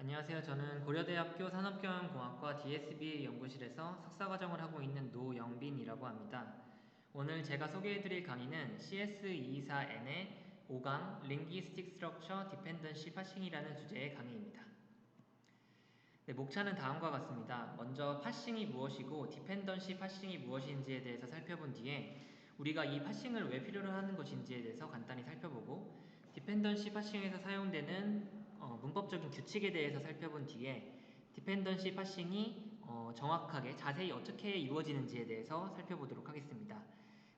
안녕하세요. 저는 고려대학교 산업경영공학과 DSB 연구실에서 석사과정을 하고 있는 노영빈이라고 합니다. 오늘 제가 소개해드릴 강의는 CS224N의 5강 Linguistic Structure Dependency Parsing이라는 주제의 강의입니다. 네, 목차는 다음과 같습니다. 먼저 파싱이 무엇이고 디펜던시 파싱이 무엇인지에 대해서 살펴본 뒤에 우리가 이 파싱을 왜 필요로 하는 것인지에 대해서 간단히 살펴보고 디펜던시 파싱에서 사용되는 문법적인 규칙에 대해서 살펴본 뒤에 디펜던시 파싱이 정확하게 자세히 어떻게 이루어지는지에 대해서 살펴보도록 하겠습니다.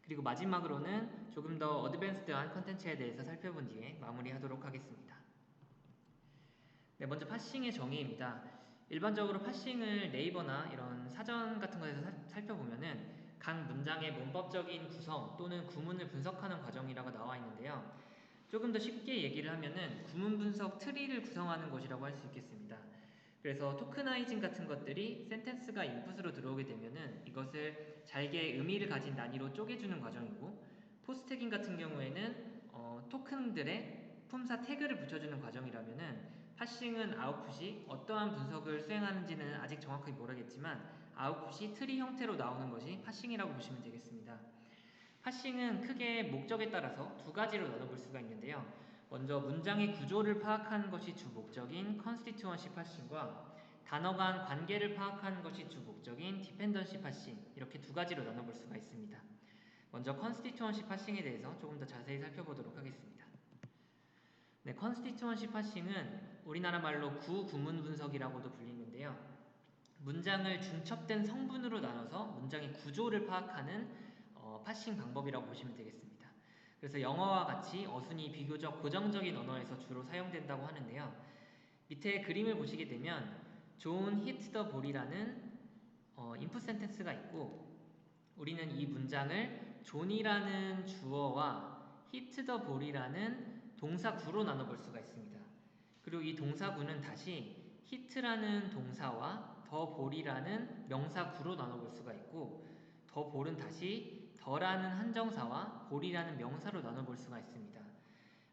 그리고 마지막으로는 조금 더 어드밴스드한 컨텐츠에 대해서 살펴본 뒤에 마무리하도록 하겠습니다. 네, 먼저 파싱의 정의입니다. 일반적으로 파싱을 네이버나 이런 사전 같은 것에서 살펴보면은 각 문장의 문법적인 구성 또는 구문을 분석하는 과정이라고 나와 있는데요. 조금 더 쉽게 얘기를 하면은 구문 분석 트리를 구성하는 것이라고 할 수 있겠습니다. 그래서 토크나이징 같은 것들이 센텐스가 인풋으로 들어오게 되면은 이것을 잘게 의미를 가진 단위로 쪼개주는 과정이고, 포스트태깅 같은 경우에는 토큰들의 품사 태그를 붙여주는 과정이라면은 파싱은 아웃풋이 어떠한 분석을 수행하는지는 아직 정확하게 모르겠지만 아웃풋이 트리 형태로 나오는 것이 파싱이라고 보시면 되겠습니다. 파싱은 크게 목적에 따라서 두 가지로 나눠볼 수가 있는데요. 먼저 문장의 구조를 파악하는 것이 주 목적인 컨스티튜언시 파싱과 단어 간 관계를 파악하는 것이 주 목적인 디펜던시 파싱, 이렇게 두 가지로 나눠볼 수가 있습니다. 먼저 컨스티튜언시 파싱에 대해서 조금 더 자세히 살펴보도록 하겠습니다. 네, 컨스티튜언시 파싱은 우리나라 말로 구문 분석이라고도 불리는데요. 문장을 중첩된 성분으로 나눠서 문장의 구조를 파악하는 파싱 방법이라고 보시면 되겠습니다. 그래서 영어와 같이 어순이 비교적 고정적인 언어에서 주로 사용된다고 하는데요. 밑에 그림을 보시게 되면 John hit the ball이라는 인풋 센텐스가 있고, 우리는 이 문장을 존이라는 주어와 hit the ball이라는 동사구로 나눠볼 수가 있습니다. 그리고 이 동사구는 다시 hit라는 동사와 the ball이라는 명사구로 나눠볼 수가 있고, the ball은 다시 더라는 한정사와 ball이라는 명사로 나눠볼 수가 있습니다.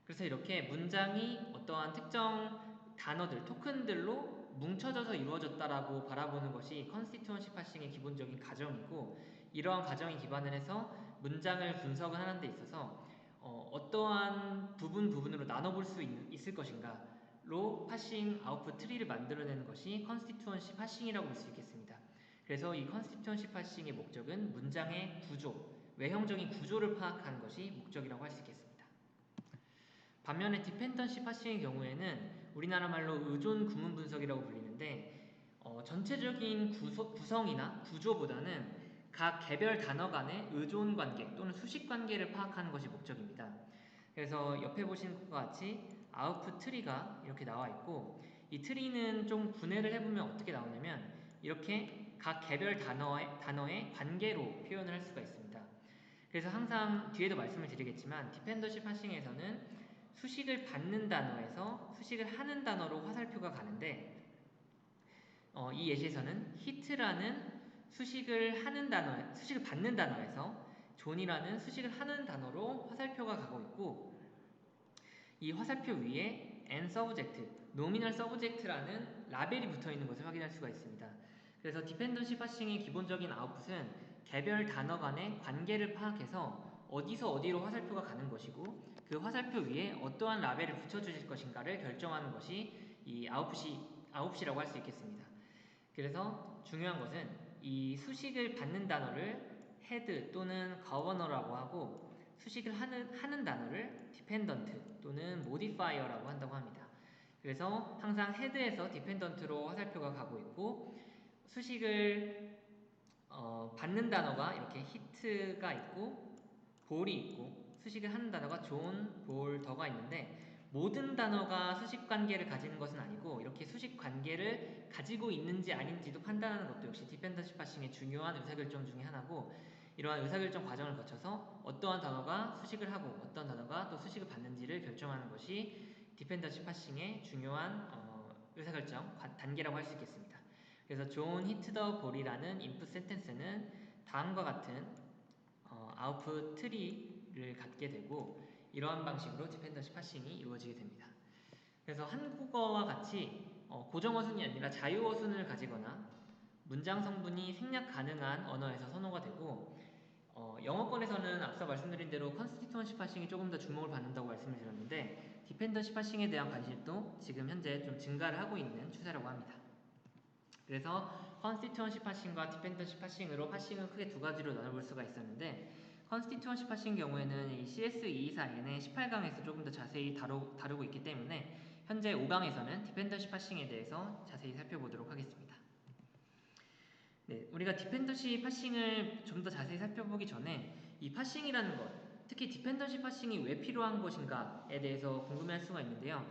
그래서 이렇게 문장이 어떠한 특정 단어들, 토큰들로 뭉쳐져서 이루어졌다라고 바라보는 것이 컨스티튜언시 파싱의 기본적인 가정이고, 이러한 가정에 기반을 해서 문장을 분석을 하는 데 있어서 어떠한 부분으로 나눠볼 수 있을 것인가로 파싱 아웃풋 트리를 만들어내는 것이 컨스티튜언시 파싱이라고 볼 수 있겠습니다. 그래서 이 컨스티튜언시 파싱의 목적은 문장의 구조, 외형적인 구조를 파악하는 것이 목적이라고 할 수 있겠습니다. 반면에 디펜던시 파싱의 경우에는 우리나라 말로 의존 구문 분석이라고 불리는데, 전체적인 구성이나 구조보다는 각 개별 단어 간의 의존 관계 또는 수식 관계를 파악하는 것이 목적입니다. 그래서 옆에 보시는 것과 같이 아웃풋 트리가 이렇게 나와 있고, 이 트리는 좀 분해를 해보면 어떻게 나오냐면 이렇게 각 개별 단어의 관계로 표현을 할 수가 있습니다. 그래서 항상 뒤에도 말씀을 드리겠지만 디펜던시 파싱에서는 수식을 받는 단어에서 수식을 하는 단어로 화살표가 가는데, 이 예시에서는 hit라는 수식을 받는 단어에서 존이라는 수식을 하는 단어로 화살표가 가고 있고, 이 화살표 위에 and subject, nominal subject라는 라벨이 붙어 있는 것을 확인할 수가 있습니다. 그래서 디펜던시 파싱의 기본적인 아웃풋은 개별 단어 간의 관계를 파악해서 어디서 어디로 화살표가 가는 것이고, 그 화살표 위에 어떠한 라벨을 붙여주실 것인가를 결정하는 것이 이 아웃풋이라고 할 수 있겠습니다. 그래서 중요한 것은 이 수식을 받는 단어를 head 또는 governor라고 하고, 수식을 하는 단어를 dependent 또는 modifier라고 한다고 합니다. 그래서 항상 head에서 dependent로 화살표가 가고 있고, 수식을 받는 단어가 이렇게 hit가 있고 볼이 있고, 수식을 하는 단어가 존, 볼, 더가 있는데, 모든 단어가 수식 관계를 가지는 것은 아니고 이렇게 수식 관계를 가지고 있는지 아닌지도 판단하는 것도 역시 디펜던시 파싱의 중요한 의사결정 중에 하나고, 이러한 의사결정 과정을 거쳐서 어떠한 단어가 수식을 하고 어떠한 단어가 또 수식을 받는지를 결정하는 것이 디펜던시 파싱의 중요한 의사결정 단계라고 할 수 있겠습니다. 그래서 John hit the ball이라는 인풋 센텐스는 다음과 같은 아웃풋 트리를 갖게 되고, 이러한 방식으로 디펜던시 파싱이 이루어지게 됩니다. 그래서 한국어와 같이 고정 어순이 아니라 자유 어순을 가지거나 문장 성분이 생략 가능한 언어에서 선호가 되고, 영어권에서는 앞서 말씀드린 대로 컨스티튜언시 파싱이 조금 더 주목을 받는다고 말씀을 드렸는데, 디펜던시 파싱에 대한 관심도 지금 현재 좀 증가를 하고 있는 추세라고 합니다. 그래서 컨스티튜언시 파싱과 디펜던시 파싱으로 파싱을 크게 두 가지로 나눠볼 수가 있었는데, 컨스티튜언시 파싱 경우에는 이 CS224N의 18강에서 조금 더 자세히 다루고 있기 때문에 현재 5강에서는 디펜던시 파싱에 대해서 자세히 살펴보도록 하겠습니다. 네, 우리가 디펜던시 파싱을 좀 더 자세히 살펴보기 전에 이 파싱이라는 것, 특히 디펜던시 파싱이 왜 필요한 것인가에 대해서 궁금해할 수가 있는데요.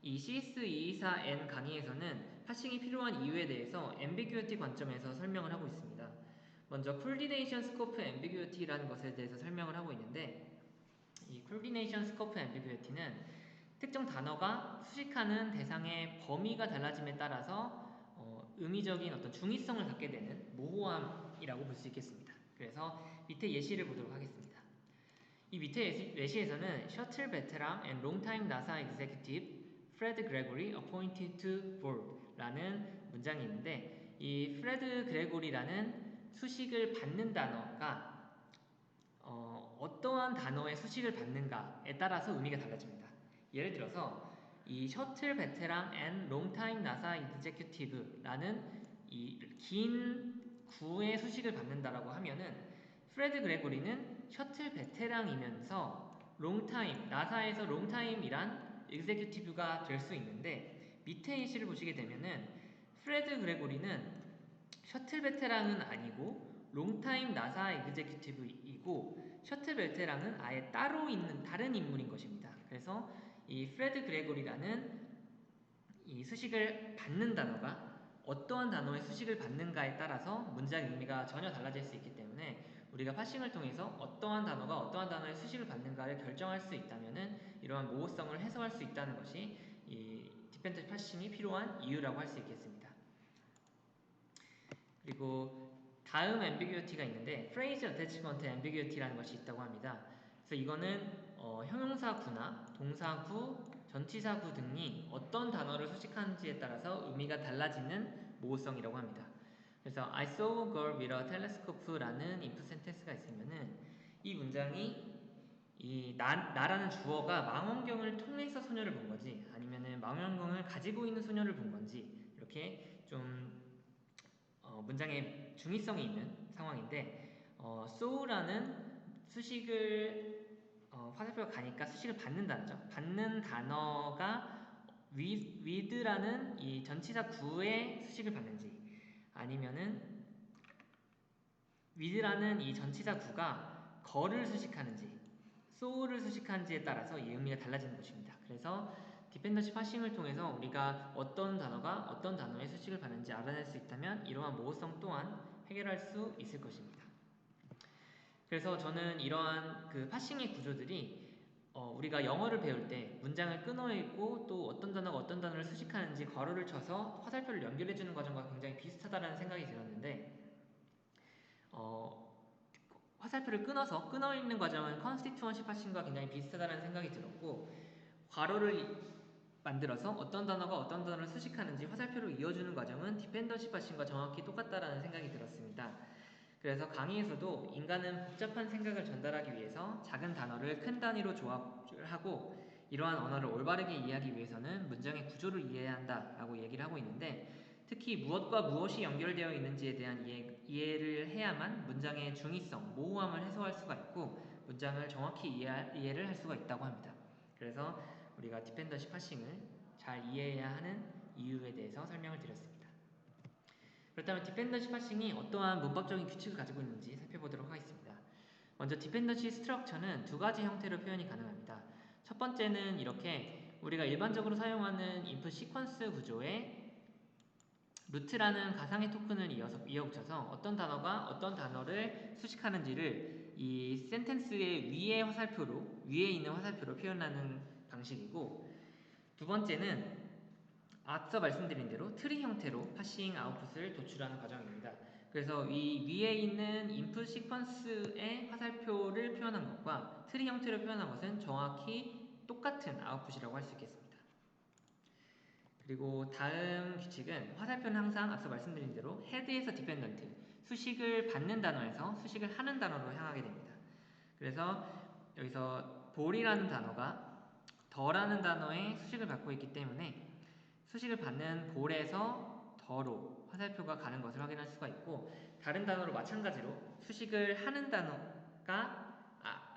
이 CS224N 강의에서는 파싱이 필요한 이유에 대해서 ambiguity 관점에서 설명을 하고 있습니다. 먼저 coordination scope ambiguity라는 것에 대해서 설명을 하고 있는데, 이 coordination scope ambiguity는 특정 단어가 수식하는 대상의 범위가 달라짐에 따라서 의미적인 어떤 중의성을 갖게 되는 모호함이라고 볼 수 있겠습니다. 그래서 밑에 예시를 보도록 하겠습니다. 이 밑에 예시에서는 Shuttle veteran and longtime NASA executive Fred Gregory appointed to board라는 문장이 있는데, 이 Fred Gregory라는 수식을 받는 단어가 어떠한 단어의 수식을 받는가에 따라서 의미가 달라집니다. 예를 들어서 이 셔틀 베테랑 앤 롱타임 나사 이그제큐티브라는 이 긴 구의 수식을 받는다라고 하면은 프레드 그레고리는 셔틀 베테랑이면서 롱타임, 나사에서 롱타임이란 executive가 될 수 있는데, 밑에 예시를 보시게 되면은 프레드 그레고리는 셔틀 베테랑은 아니고 롱타임 나사 executive이고 셔틀 베테랑은 아예 따로 있는 다른 인물인 것입니다. 그래서 이 프레드 그레고리라는 이 수식을 받는 단어가 어떠한 단어의 수식을 받는가에 따라서 문장의 의미가 전혀 달라질 수 있기 때문에 우리가 파싱을 통해서 어떠한 단어가 어떠한 단어의 수식을 받는가를 결정할 수 있다면은 이러한 모호성을 해소할 수 있다는 것이 이 디펜던시 파싱이 필요한 이유라고 할 수 있겠습니다. 그리고 다음 ambiguity가 있는데 phrase attachment ambiguity라는 것이 있다고 합니다. 그래서 이거는 형용사구나 동사구, 전치사구 등이 어떤 단어를 수식하는지에 따라서 의미가 달라지는 모호성이라고 합니다. 그래서 I saw a girl with a telescope라는 if sentence가 있으면은 이 문장이 이 나라는 주어가 망원경을 통해서 소녀를 본 건지 아니면은 망원경을 가지고 있는 소녀를 본 건지 이렇게 좀 문장에 중의성이 있는 상황인데, so라는 수식을 화살표가 가니까 수식을 받는 단어죠. 받는 단어가 with라는 이 전치사 구의 수식을 받는지 아니면은 with라는 이 전치사 구가 거를 수식하는지 so를 수식하는지에 따라서 이 의미가 달라지는 것입니다. 그래서 디펜던시 파싱을 통해서 우리가 어떤 단어가 어떤 단어의 수식을 받는지 알아낼 수 있다면 이러한 모호성 또한 해결할 수 있을 것입니다. 그래서 저는 이러한 그 파싱의 구조들이 우리가 영어를 배울 때 문장을 끊어 읽고 또 어떤 단어가 어떤 단어를 수식하는지 괄호를 쳐서 화살표를 연결해주는 과정과 굉장히 비슷하다는 생각이 들었는데, 화살표를 끊어 읽는 과정은 컨스티튜언시 파싱과 굉장히 비슷하다는 생각이 들었고, 괄호를 만들어서 어떤 단어가 어떤 단어를 수식하는지 화살표로 이어주는 과정은 디펜던시 파싱과 정확히 똑같다라는 생각이 들었습니다. 그래서 강의에서도 인간은 복잡한 생각을 전달하기 위해서 작은 단어를 큰 단위로 조합을 하고 이러한 언어를 올바르게 이해하기 위해서는 문장의 구조를 이해해야 한다라고 얘기를 하고 있는데, 특히 무엇과 무엇이 연결되어 있는지에 대한 이해를 해야만 문장의 중의성, 모호함을 해소할 수가 있고 문장을 정확히 이해를 할 수가 있다고 합니다. 그래서 우리가 디펜던시 파싱을 잘 이해해야 하는 이유에 대해서 설명을 드렸습니다. 그렇다면 디펜던시 파싱이 어떠한 문법적인 규칙을 가지고 있는지 살펴보도록 하겠습니다. 먼저 디펜던시 스트럭처는 두 가지 형태로 표현이 가능합니다. 첫 번째는 이렇게 우리가 일반적으로 사용하는 input 시퀀스 구조에 루트라는 가상의 토큰을 이어붙여서 어떤 단어가 어떤 단어를 수식하는지를 이 센텐스의 위에 있는 화살표로 표현하는 방식이고, 두 번째는 앞서 말씀드린 대로 트리 형태로 파싱 아웃풋을 도출하는 과정입니다. 그래서 이 위에 있는 인풋 시퀀스의 화살표를 표현한 것과 트리 형태로 표현한 것은 정확히 똑같은 아웃풋이라고 할 수 있겠습니다. 그리고 다음 규칙은 화살표는 항상 앞서 말씀드린 대로 헤드에서 디펜던트, 수식을 받는 단어에서 수식을 하는 단어로 향하게 됩니다. 그래서 여기서 볼이라는 단어가 더라는 단어의 수식을 받고 있기 때문에 수식을 받는 볼에서 더로 화살표가 가는 것을 확인할 수가 있고, 다른 단어로 마찬가지로 수식을 하는 단어가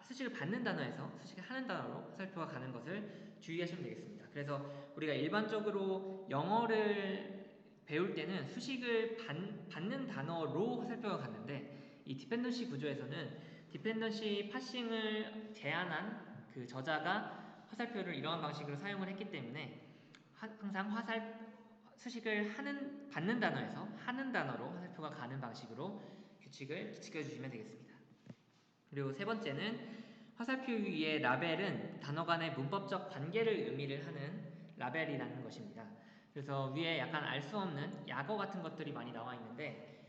수식을 받는 단어에서 수식을 하는 단어로 화살표가 가는 것을 주의하시면 되겠습니다. 그래서 우리가 일반적으로 영어를 배울 때는 수식을 받는 단어로 화살표가 갔는데, 이 디펜던시 구조에서는 디펜던시 파싱을 제한한 그 저자가 화살표를 이러한 방식으로 사용을 했기 때문에 항상 수식을 받는 단어에서 하는 단어로 화살표가 가는 방식으로 규칙을 지켜주시면 되겠습니다. 그리고 세 번째는 화살표 위의 라벨은 단어 간의 문법적 관계를 의미를 하는 라벨이라는 것입니다. 그래서 위에 약간 알 수 없는 약어 같은 것들이 많이 나와 있는데,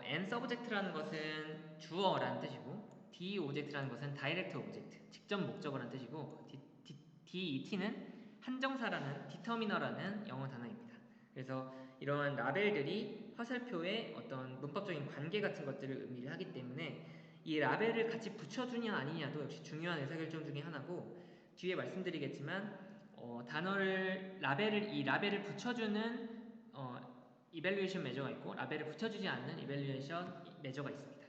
and subject라는 것은 주어라는 뜻이고, D object라는 것은 direct object, 직접 목적어라는 뜻이고, DET는 한정사라는 determiner라는 영어 단어입니다. 그래서 이러한 라벨들이 화살표의 어떤 문법적인 관계 같은 것들을 의미를 하기 때문에 이 라벨을 같이 붙여주냐 아니냐도 역시 중요한 의사결정 중에 하나고, 뒤에 말씀드리겠지만 이 라벨을 붙여주는 이밸류에이션 메저가 있고, 라벨을 붙여주지 않는 이밸류에이션 메저가 있습니다.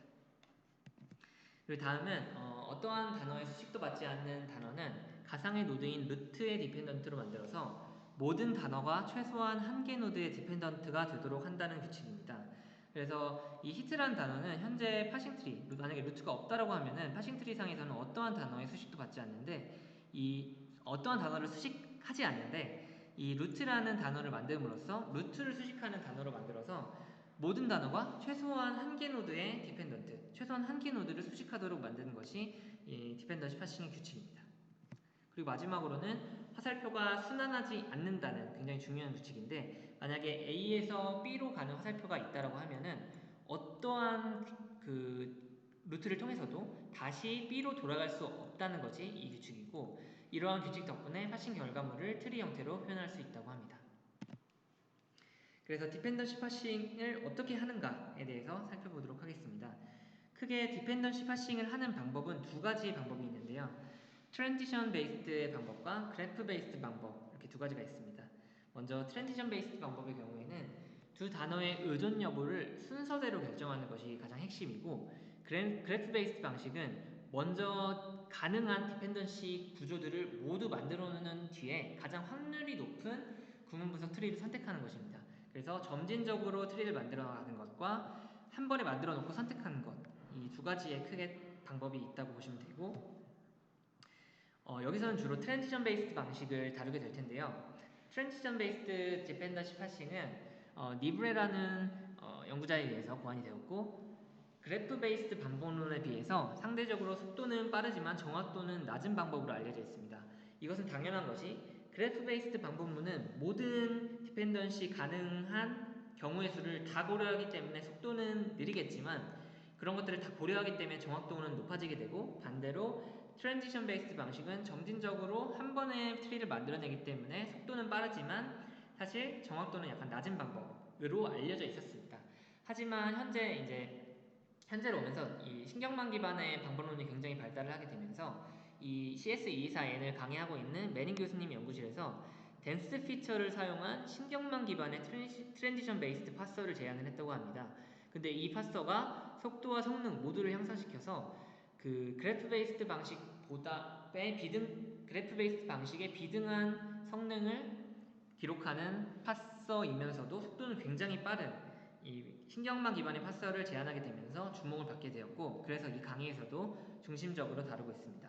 그리고 다음은 어떠한 단어의 수식도 받지 않는 단어는 가상의 노드인 루트의 디펜던트로 만들어서 모든 단어가 최소한 한 개 노드의 디펜던트가 되도록 한다는 규칙입니다. 그래서 이 히트라는 단어는 현재 파싱트리, 만약에 루트가 없다라고 하면은 파싱트리 상에서는 어떠한 단어의 수식도 받지 않는데, 이 어떠한 단어를 수식하지 않는데, 이 루트라는 단어를 만듦으로써 루트를 수식하는 단어로 만들어서 모든 단어가 최소한 한 개 노드의 디펜던트, 최소한 한 개 노드를 수식하도록 만드는 것이 이 디펜던시 파싱의 규칙입니다. 그리고 마지막으로는 화살표가 순환하지 않는다는 굉장히 중요한 규칙인데, 만약에 A에서 B로 가는 화살표가 있다라고 하면은 어떠한 그 루트를 통해서도 다시 B로 돌아갈 수 없다는 것이 이 규칙이고, 이러한 규칙 덕분에 파싱 결과물을 트리 형태로 표현할 수 있다고 합니다. 그래서 디펜던시 파싱을 어떻게 하는가에 대해서 살펴보도록 하겠습니다. 크게 디펜던시 파싱을 하는 방법은 두 가지의 방법이 있는데요. 트랜지션 베이스드 방법과 그래프 베이스드 방법, 이렇게 두 가지가 있습니다. 먼저 트랜지션 베이스드 방법의 경우에는 두 단어의 의존 여부를 순서대로 결정하는 것이 가장 핵심이고, 그래프 베이스드 방식은 먼저 가능한 디펜던시 구조들을 모두 만들어 놓은 뒤에 가장 확률이 높은 구문분석 트리를 선택하는 것입니다. 그래서 점진적으로 트리를 만들어 나가는 것과 한 번에 만들어 놓고 선택하는 것, 이 두 가지의 크게 방법이 있다고 보시면 되고, 여기서는 주로 트랜지션 베이스드 방식을 다루게 될 텐데요. 트랜지션 베이스드 디펜던시 파싱은 니브레라는 연구자에 의해서 고안이 되었고, 그래프 베이스드 방법론에 비해서 상대적으로 속도는 빠르지만 정확도는 낮은 방법으로 알려져 있습니다. 이것은 당연한 것이, 그래프 베이스드 방법론은 모든 디펜던시 가능한 경우의 수를 다 고려하기 때문에 속도는 느리겠지만, 그런 것들을 다 고려하기 때문에 정확도는 높아지게 되고, 반대로 트랜지션 베이스드 방식은 점진적으로 한 번에 트리를 만들어내기 때문에 속도는 빠르지만 사실 정확도는 약간 낮은 방법으로 알려져 있었습니다. 하지만 현재로 오면서 이 신경망 기반의 방법론이 굉장히 발달을 하게 되면서 이 CS224N을 강의하고 있는 매닝 교수님 연구실에서 댄스 피처를 사용한 신경망 기반의 트랜지션 베이스드 파서를 제안을 했다고 합니다. 근데 이 파서가 속도와 성능 모두를 향상시켜서 그 그래프 베이스드 방식의 비등한 성능을 기록하는 파서이면서도 속도는 굉장히 빠른 이 신경망 기반의 파서를 제안하게 되면서 주목을 받게 되었고, 그래서 이 강의에서도 중심적으로 다루고 있습니다.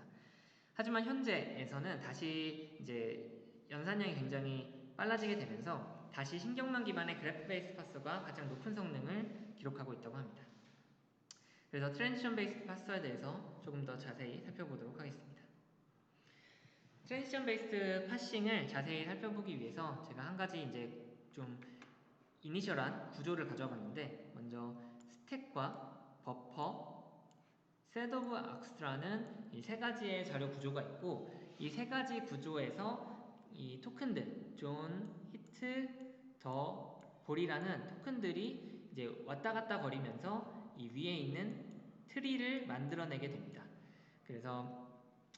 하지만 현재에서는 다시 이제 연산량이 굉장히 빨라지게 되면서 다시 신경망 기반의 그래프 베이스 파서가 가장 높은 성능을 기록하고 있다고 합니다. 그래서 트랜지션 베이스드 파서에 대해서 조금 더 자세히 살펴보도록 하겠습니다. 트랜지션 베이스드 파싱을 자세히 살펴보기 위해서 제가 한 가지 이제 좀 이니셜한 구조를 가져와 봤는데, 먼저 스택과 버퍼, 셋 오브 악스라는 이 세 가지의 자료 구조가 있고, 이 세 가지 구조에서 이 토큰들, 존, 더 볼이라는 토큰들이 이제 왔다 갔다 거리면서 이 위에 있는 트리를 만들어내게 됩니다. 그래서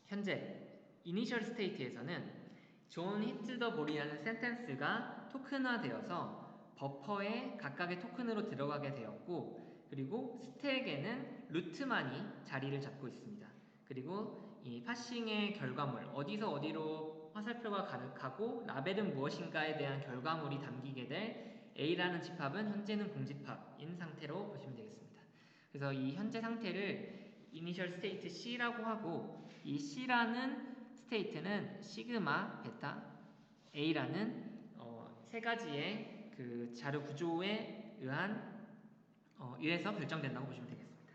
현재 이니셜 스테이트에서는 존 히트 더 볼이라는 센텐스가 토큰화되어서 버퍼에 각각의 토큰으로 들어가게 되었고, 그리고 스택에는 루트만이 자리를 잡고 있습니다. 그리고 이 파싱의 결과물, 어디서 어디로 화살표가 가고 라벨은 무엇인가에 대한 결과물이 담기게 될 A라는 집합은 현재는 공집합인 상태로 보시면 되겠습니다. 그래서 이 현재 상태를 이니셜 스테이트 C라고 하고, 이 C라는 스테이트는 시그마, 베타, A라는 세 가지의 그 자료 구조에 의해서 결정된다고 보시면 되겠습니다.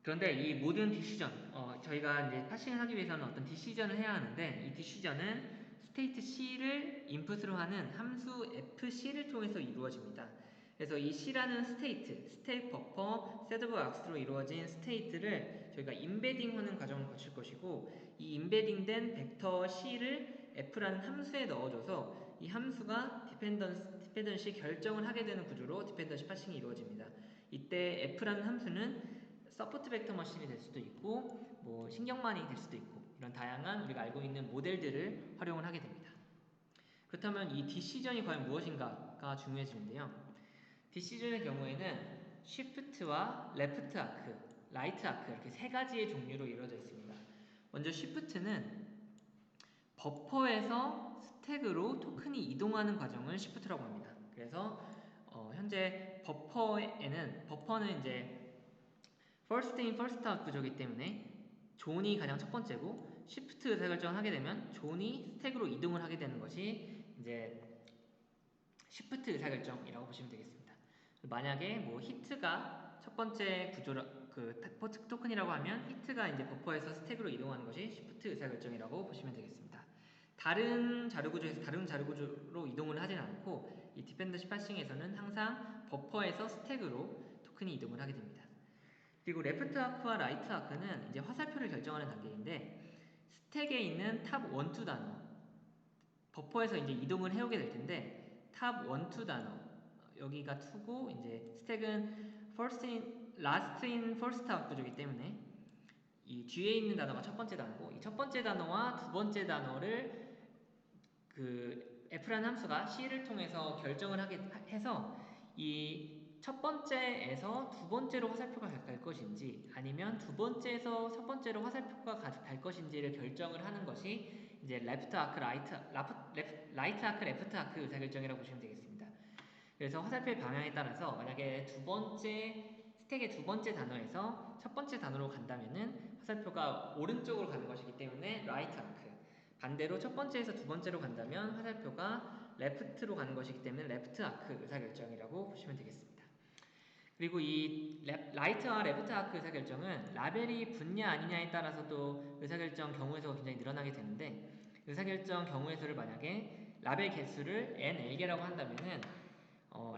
그런데 이 모든 디시전, 저희가 이제 파싱을 하기 위해서는 어떤 디시전을 해야 하는데, 이 디시전은 스테이트 C를 인풋으로 하는 함수 FC를 통해서 이루어집니다. 그래서 이 C라는 스테이트 버퍼, 셋오브 악스로 이루어진 스테이트를 저희가 인베딩하는 과정을 거칠 것이고, 이 인베딩된 벡터 C를 F라는 함수에 넣어줘서 이 함수가 디펜던시 결정을 하게 되는 구조로 디펜던시 파싱이 이루어집니다. 이때 F라는 함수는 서포트 벡터 머신이 될 수도 있고, 뭐 신경만이 될 수도 있고, 이런 다양한 우리가 알고 있는 모델들을 활용을 하게 됩니다. 그렇다면 이 디시전이 과연 무엇인가가 중요해지는데요. 디시전의 경우에는 쉬프트와 레프트 아크, 라이트 아크 이렇게 세 가지의 종류로 이루어져 있습니다. 먼저 쉬프트는 버퍼에서 스택으로 토큰이 이동하는 과정을 쉬프트라고 합니다. 그래서 현재 버퍼는 이제 first in first out 구조이기 때문에 존이 가장 첫 번째고, 쉬프트 의사결정을 하게 되면 존이 스택으로 이동을 하게 되는 것이 이제 쉬프트 의사결정이라고 보시면 되겠습니다. 만약에 뭐 히트가 첫 번째 토큰이라고 하면 히트가 이제 버퍼에서 스택으로 이동하는 것이 쉬프트 의사결정이라고 보시면 되겠습니다. 다른 자료 구조에서 다른 자료 구조로 이동을 하진 않고, 이 디펜던시 파싱에서는 항상 버퍼에서 스택으로 토큰이 이동을 하게 됩니다. 그리고 레프트 아크와 라이트 아크는 이제 화살표를 결정하는 단계인데, 스택에 있는 탑 1, 2 단어, 버퍼에서 이제 이동을 해오게 될 텐데, 탑 1, 2 단어, 여기가 2고, 이제 스택은 last in first out 구조이기 때문에 이 뒤에 있는 단어가 첫 번째 단어고, 이 첫 번째 단어와 두 번째 단어를 그 F라는 함수가 C를 통해서 결정을 하게 해서 이 첫 번째에서 두 번째로 화살표가 갈 것인지, 아니면 두 번째에서 첫 번째로 화살표가 갈 것인지를 결정을 하는 것이 이제 라이트 아크, 레프트 아크 의사결정이라고 보시면 되겠습니다. 그래서 화살표의 방향에 따라서 만약에 스택의 두 번째 단어에서 첫 번째 단어로 간다면은 화살표가 오른쪽으로 가는 것이기 때문에 라이트 아크, 반대로 첫 번째에서 두 번째로 간다면 화살표가 레프트로 가는 것이기 때문에 레프트 아크 의사결정이라고 보시면 되겠습니다. 그리고 이 라이트와 레프트 아크 의사결정은 라벨이 붙냐 아니냐에 따라서 또 의사결정 경우에서가 굉장히 늘어나게 되는데, 의사결정 경우에서를 만약에 라벨 개수를 NL개라고 한다면은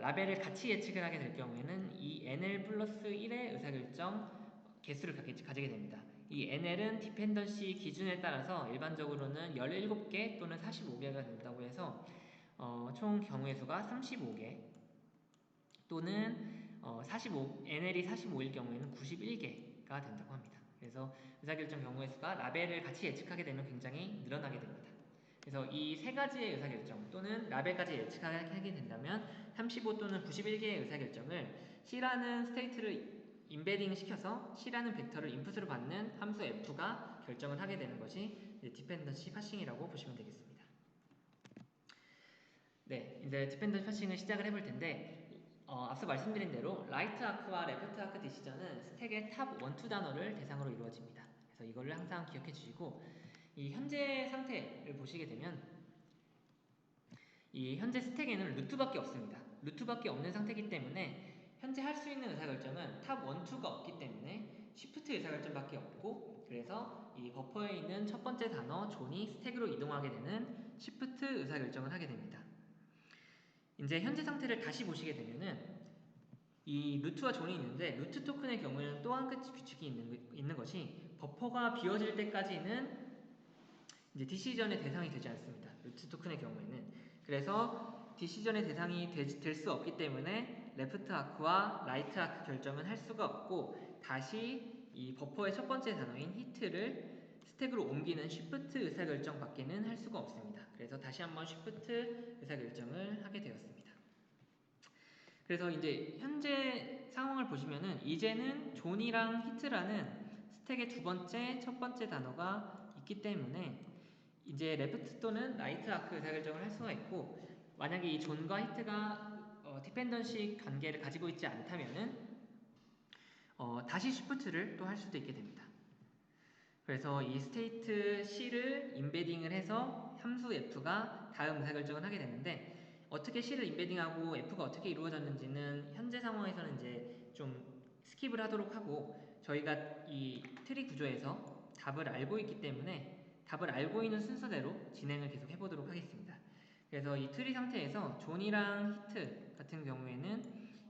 라벨을 같이 예측을 하게 될 경우에는 이 NL 플러스 1의 의사결정 개수를 가지게 됩니다. 이 NL은 디펜던시 기준에 따라서 일반적으로는 17개 또는 45개가 된다고 해서 총 경우의 수가 35개 또는 NL이 45일 경우에는 91개가 된다고 합니다. 그래서 의사결정 경우의 수가 라벨을 같이 예측하게 되면 굉장히 늘어나게 됩니다. 그래서 이 세 가지의 의사결정 또는 라벨까지 예측하게 된다면 35 또는 91개의 의사결정을 C라는 스테이트를 인베딩 시켜서 C라는 벡터를 인풋으로 받는 함수 F가 결정을 하게 되는 것이 디펜던시 파싱이라고 보시면 되겠습니다. 네, 이제 디펜던시 파싱을 시작을 해볼 텐데, 앞서 말씀드린 대로 라이트 아크와 레프트 아크 디시전은 스택의 탑 1, 2 단어를 대상으로 이루어집니다. 그래서 이거를 항상 기억해 주시고, 이 현재 상태를 보시게 되면 이 현재 스택에는 루트밖에 없습니다. 루트밖에 없는 상태이기 때문에 현재 할 수 있는 의사결정은 탑 1, 2가 없기 때문에 쉬프트 의사결정밖에 없고, 그래서 이 버퍼에 있는 첫 번째 단어 존이 스택으로 이동하게 되는 쉬프트 의사결정을 하게 됩니다. 이제 현재 상태를 다시 보시게 되면은 이 루트와 존이 있는데, 루트 토큰의 경우에는 또 한 가지 규칙이 있는 것이 버퍼가 비워질 때까지는 이제 디시전의 대상이 되지 않습니다. 루트 토큰의 경우에는. 그래서 디시전의 대상이 될 수 없기 때문에 레프트 아크와 라이트 아크 결정은 할 수가 없고, 다시 이 버퍼의 첫 번째 단어인 히트를 스택으로 옮기는 쉬프트 의사결정 밖에는 할 수가 없습니다. 그래서 다시 한번 쉬프트 의사결정을 하게 되었습니다. 그래서 이제 현재 상황을 보시면은 이제는 존이랑 히트라는 스택의 두 번째, 첫 번째 단어가 있기 때문에 이제 레프트 또는 라이트 아크 의사결정을 할 수가 있고, 만약에 이 존과 히트가 디펜던시 관계를 가지고 있지 않다면은 다시 쉬프트를 또 할 수도 있게 됩니다. 그래서 이 스테이트 C를 인베딩을 해서 함수 F가 다음 의사결정을 하게 되는데, 어떻게 C를 인베딩하고 F가 어떻게 이루어졌는지는 현재 상황에서는 이제 좀 스킵을 하도록 하고, 저희가 이 트리 구조에서 답을 알고 있기 때문에 답을 알고 있는 순서대로 진행을 계속 해보도록 하겠습니다. 그래서 이 트리 상태에서 존이랑 히트 같은 경우에는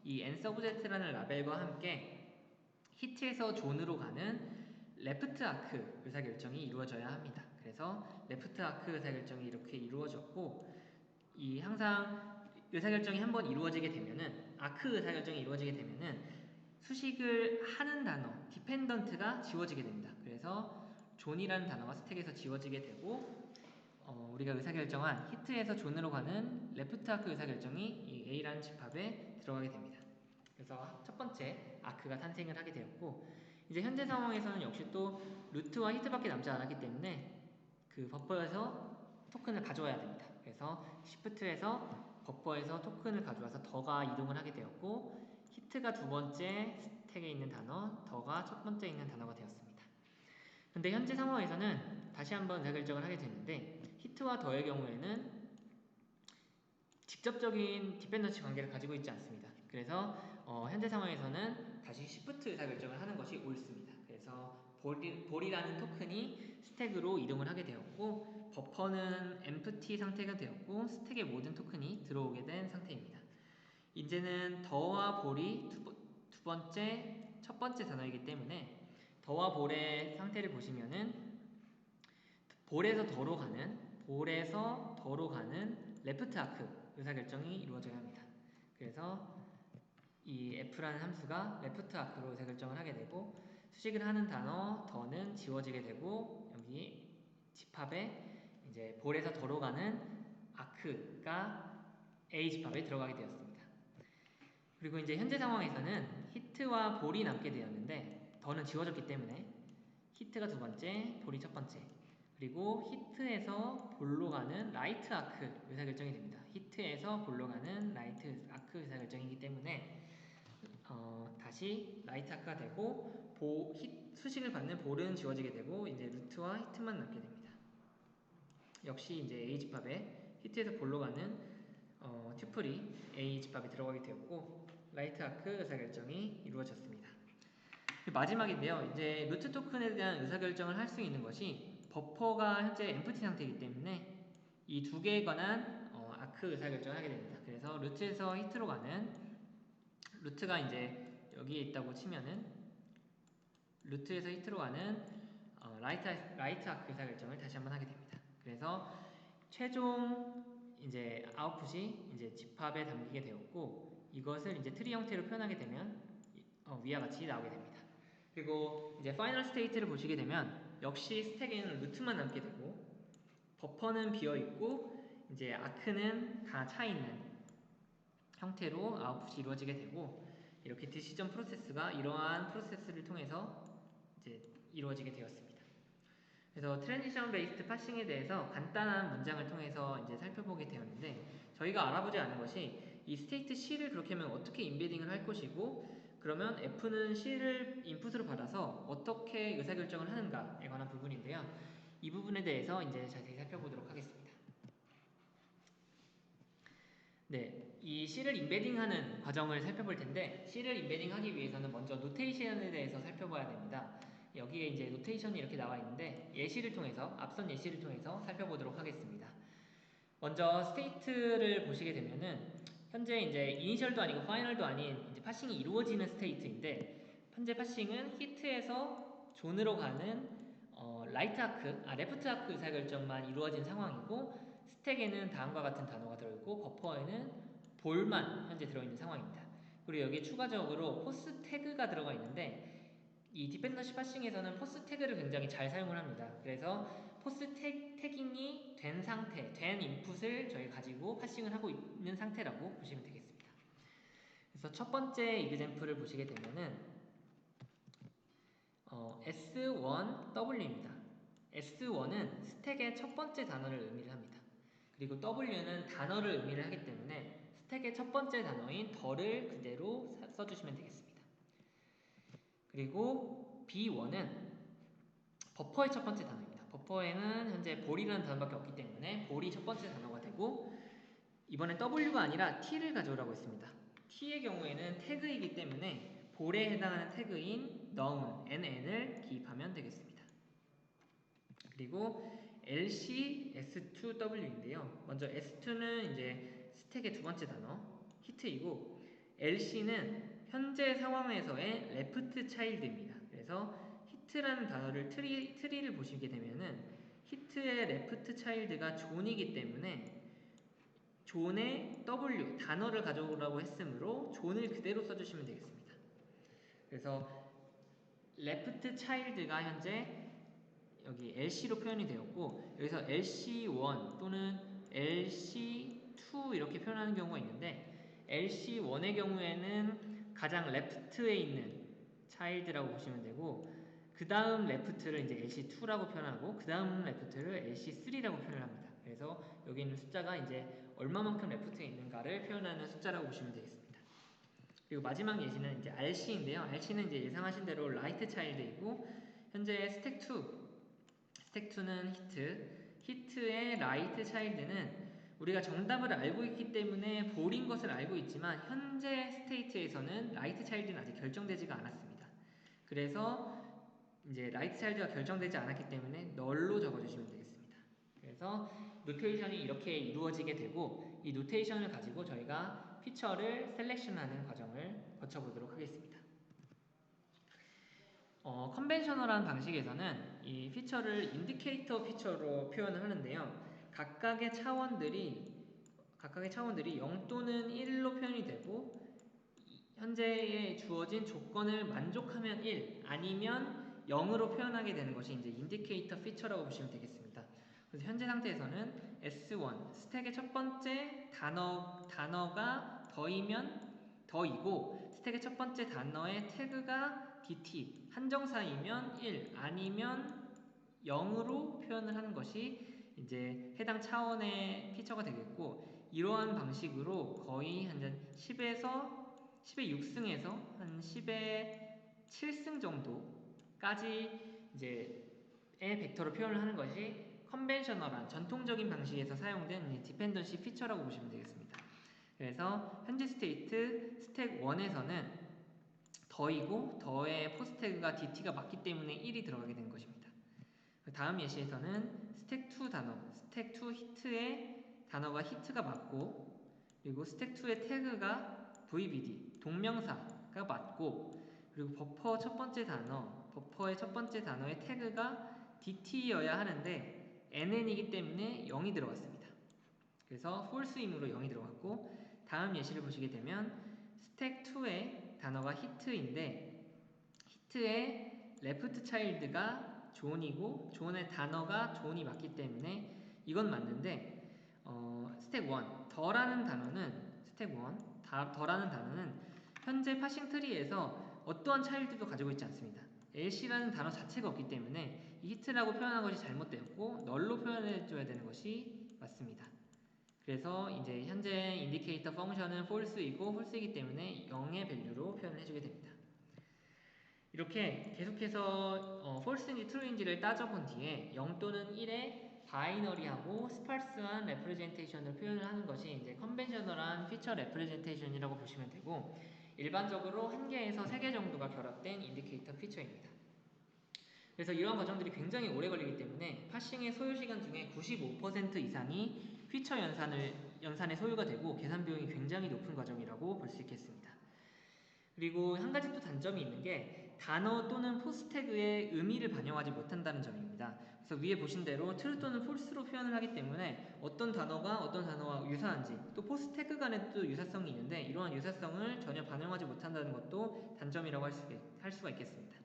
이 n서브제트라는 라벨과 함께 히트에서 존으로 가는 레프트 아크 의사결정이 이루어져야 합니다. 그래서 레프트 아크 의사결정이 이렇게 이루어졌고, 이 항상 의사결정이 한번 이루어지게 되면은, 아크 의사결정이 이루어지게 되면은 수식을 하는 단어 디펜던트가 지워지게 됩니다. 그래서 존이라는 단어가 스택에서 지워지게 되고, 우리가 의사결정한 히트에서 존으로 가는 레프트 아크 의사결정이 이 A라는 집합에 들어가게 됩니다. 그래서 첫 번째 아크가 탄생을 하게 되었고, 이제 현재 상황에서는 역시 또 루트와 히트밖에 남지 않았기 때문에 그 버퍼에서 토큰을 가져와야 됩니다. 그래서 시프트에서 버퍼에서 토큰을 가져와서 더가 이동을 하게 되었고, 히트가 두 번째 스택에 있는 단어, 더가 첫 번째 있는 단어가 되었습니다. 근데 현재 상황에서는 다시 한번 의사결정을 하게 되는데, 히트와 더의 경우에는 직접적인 디펜던시 관계를 가지고 있지 않습니다. 그래서 현재 상황에서는 다시 시프트 의사결정을 하는 것이 옳습니다. 그래서 볼이라는 토큰이 스택으로 이동을 하게 되었고, 버퍼는 empty 상태가 되었고, 스택의 모든 토큰이 들어오게 된 상태입니다. 이제는 더와 볼이 첫 번째 단어이기 때문에 더와 볼의 상태를 보시면은 볼에서 더로 가는 레프트 아크 의사결정이 이루어져야 합니다. 그래서 이 F라는 함수가 레프트 아크로 의사결정을 하게 되고, 수식을 하는 단어 더는 지워지게 되고, 여기 집합에 이제 볼에서 더로 가는 아크가 A 집합에 들어가게 되었습니다. 그리고 이제 현재 상황에서는 히트와 볼이 남게 되었는데, 더는 지워졌기 때문에 히트가 두 번째, 볼이 첫 번째, 그리고 히트에서 볼로 가는 라이트 아크 의사결정이 됩니다. 히트에서 볼로 가는 라이트 아크 의사결정이기 때문에 다시 라이트 아크가 되고, 수식을 받는 볼은 지워지게 되고, 이제 루트와 히트만 남게 됩니다. 역시 이제 A 집합에 히트에서 볼로 가는 튜플이 A 집합에 들어가게 되었고, 라이트 아크 의사결정이 이루어졌습니다. 마지막인데요. 이제 루트 토큰에 대한 의사결정을 할 수 있는 것이 버퍼가 현재 empty 상태이기 때문에 이 두 개에 관한 아크 의사결정을 하게 됩니다. 그래서 루트에서 히트로 가는, 루트가 이제 여기에 있다고 치면은 루트에서 히트로 가는 라이트 아크 의사결정을 다시 한번 하게 됩니다. 그래서 최종 이제 아웃풋이 이제 집합에 담기게 되었고, 이것을 이제 트리 형태로 표현하게 되면 위와 같이 나오게 됩니다. 그리고 이제 파이널 스테이트를 보시게 되면 역시 스택에는 루트만 남게 되고, 버퍼는 비어 있고, 이제 아크는 다 차 있는 형태로 아웃풋이 이루어지게 되고, 이렇게 디시전 프로세스가 이러한 프로세스를 통해서 이제 이루어지게 되었습니다. 그래서 트랜지션 베이스드 파싱에 대해서 간단한 문장을 통해서 이제 살펴보게 되었는데, 저희가 알아보지 않은 것이 이 스테이트 C를 그렇게 하면 어떻게 인베딩을 할 것이고, 그러면 F는 C를 인풋으로 받아서 어떻게 의사결정을 하는가에 관한 부분인데요. 이 부분에 대해서 이제 자세히 살펴보도록 하겠습니다. 네, 이 C를 인베딩하는 과정을 살펴볼 텐데, C를 인베딩하기 위해서는 먼저 노테이션에 대해서 살펴봐야 됩니다. 여기에 이제 노테이션이 이렇게 나와 있는데, 앞선 예시를 통해서 살펴보도록 하겠습니다. 먼저 스테이트를 보시게 되면은 현재 이제 이니셜도 아니고 파이널도 아닌 이제 파싱이 이루어지는 스테이트인데, 현재 파싱은 히트에서 존으로 가는 레프트 아크 의사결정만 이루어진 상황이고, 스택에는 다음과 같은 단어가 들어있고 버퍼에는 볼만 현재 들어있는 상황입니다. 그리고 여기에 추가적으로 포스 태그가 들어가 있는데 이 디펜던시 파싱에서는 포스 태그를 굉장히 잘 사용을 합니다. 그래서 포스 태깅이 된 상태, 된 인풋을 저희가 가지고 파싱을 하고 있는 상태라고 보시면 되겠습니다. 그래서 첫 번째 이그젬플을 보시게 되면은 S1W입니다. S1은 스택의 첫 번째 단어를 의미를 합니다. 그리고 W는 단어를 의미를 하기 때문에 스택의 첫 번째 단어인 더를 그대로 써주시면 되겠습니다. 그리고 B1은 버퍼의 첫 번째 단어입니다. 버퍼에는 현재 볼이라는 단어밖에 없기 때문에 볼이 첫 번째 단어가 되고 이번엔 W가 아니라 T를 가져오라고 했습니다. T의 경우에는 태그이기 때문에 볼에 해당하는 태그인 known, NN을 기입하면 되겠습니다. 그리고 LC S2W인데요. 먼저 S2는 이제 스택의 두 번째 단어, 히트이고 LC는 현재 상황에서의 레프트 차일드입니다. 그래서 히트라는 단어를 트리를 보시게 되면은 히트의 레프트 차일드가 존이기 때문에 존의 W, 단어를 가져오라고 했으므로 존을 그대로 써주시면 되겠습니다. 그래서 레프트 차일드가 현재 여기 LC로 표현이 되었고 여기서 LC1 또는 LC2 이렇게 표현하는 경우가 있는데 LC1의 경우에는 가장 레프트에 있는 차일드라고 보시면 되고 그 다음 레프트를 이제 LC2라고 표현하고 그 다음 레프트를 LC3라고 표현을 합니다. 그래서 여기 있는 숫자가 이제 얼마만큼 레프트에 있는가를 표현하는 숫자라고 보시면 되겠습니다. 그리고 마지막 예시는 이제 RC인데요. RC는 이제 예상하신 대로 라이트 차일드이고 현재 스택2는 히트의 라이트 차일드는 우리가 정답을 알고 있기 때문에 볼인 것을 알고 있지만 현재 스테이트에서는 라이트 차일드는 아직 결정되지가 않았습니다. 그래서 이제 라이트 차일드가 결정되지 않았기 때문에 널로 적어주시면 되겠습니다. 그래서 노테이션이 이렇게 이루어지게 되고 이 노테이션을 가지고 저희가 피처를 셀렉션하는 과정을 거쳐보도록 하겠습니다. 컨벤셔널한 방식에서는 이 피처를 인디케이터 피처로 표현을 하는데요. 각각의 차원들이 0 또는 1로 표현이 되고 현재에 주어진 조건을 만족하면 1 아니면 0으로 표현하게 되는 것이 이제 인디케이터 피처라고 보시면 되겠습니다. 그래서 현재 상태에서는 S1 스택의 첫 번째 단어가 더이고 스택의 첫 번째 단어의 태그가 DT 한정사이면 1 아니면 0으로 표현을 하는 것이 이제 해당 차원의 피처가 되겠고 이러한 방식으로 거의 한 10의 6승에서 한 10의 7승 정도까지 이제 의 벡터로 표현을 하는 것이 컨벤셔널한 전통적인 방식에서 사용된 디펜던시 피처라고 보시면 되겠습니다. 그래서 현재 스택 1에서는 더이고 더의 포스태그가 DT가 맞기 때문에 1이 들어가게 된 것입니다. 다음 예시에서는 스택 2 히트의 단어가 히트가 맞고 그리고 스택 2의 태그가 VBD 동명사가 맞고 그리고 버퍼의 첫 번째 단어의 태그가 DT여야 하는데 NN이기 때문에 0이 들어갔습니다. 그래서 false이므로 0이 들어갔고 다음 예시를 보시게 되면 스택 2의 단어가 히트인데 히트의 레프트 차일드가 존이고 존의 단어가 존이 맞기 때문에 이건 맞는데 스택 1 더라는 단어는 현재 파싱 트리에서 어떠한 차일드도 가지고 있지 않습니다. LC라는 단어 자체가 없기 때문에 이 히트라고 표현한 것이 잘못되었고 널로 표현해줘야 되는 것이 맞습니다. 그래서 이제 현재 인디케이터 펑션은 false이기 때문에 0의 밸류로 표현을 해주게 됩니다. 이렇게 계속해서 false인지 true인지를 따져본 뒤에 0 또는 1의 바이너리하고 스파르스한 레프레젠테이션을 표현을 하는 것이 이제 컨벤셔널한 피처 레프레젠테이션이라고 보시면 되고 일반적으로 1개에서 3개 정도가 결합된 인디케이터 피처입니다. 그래서 이러한 과정들이 굉장히 오래 걸리기 때문에 파싱의 소요시간 중에 95% 이상이 피처 연산의 소요가 되고 계산 비용이 굉장히 높은 과정이라고 볼 수 있겠습니다. 그리고 한 가지 또 단점이 있는 게 단어 또는 포스 태그의 의미를 반영하지 못한다는 점입니다. 그래서 위에 보신 대로 true 또는 false로 표현을 하기 때문에 어떤 단어가 어떤 단어와 유사한지 또 포스 태그 간에도 유사성이 있는데 이러한 유사성을 전혀 반영하지 못한다는 것도 단점이라고 할 수가 있겠습니다.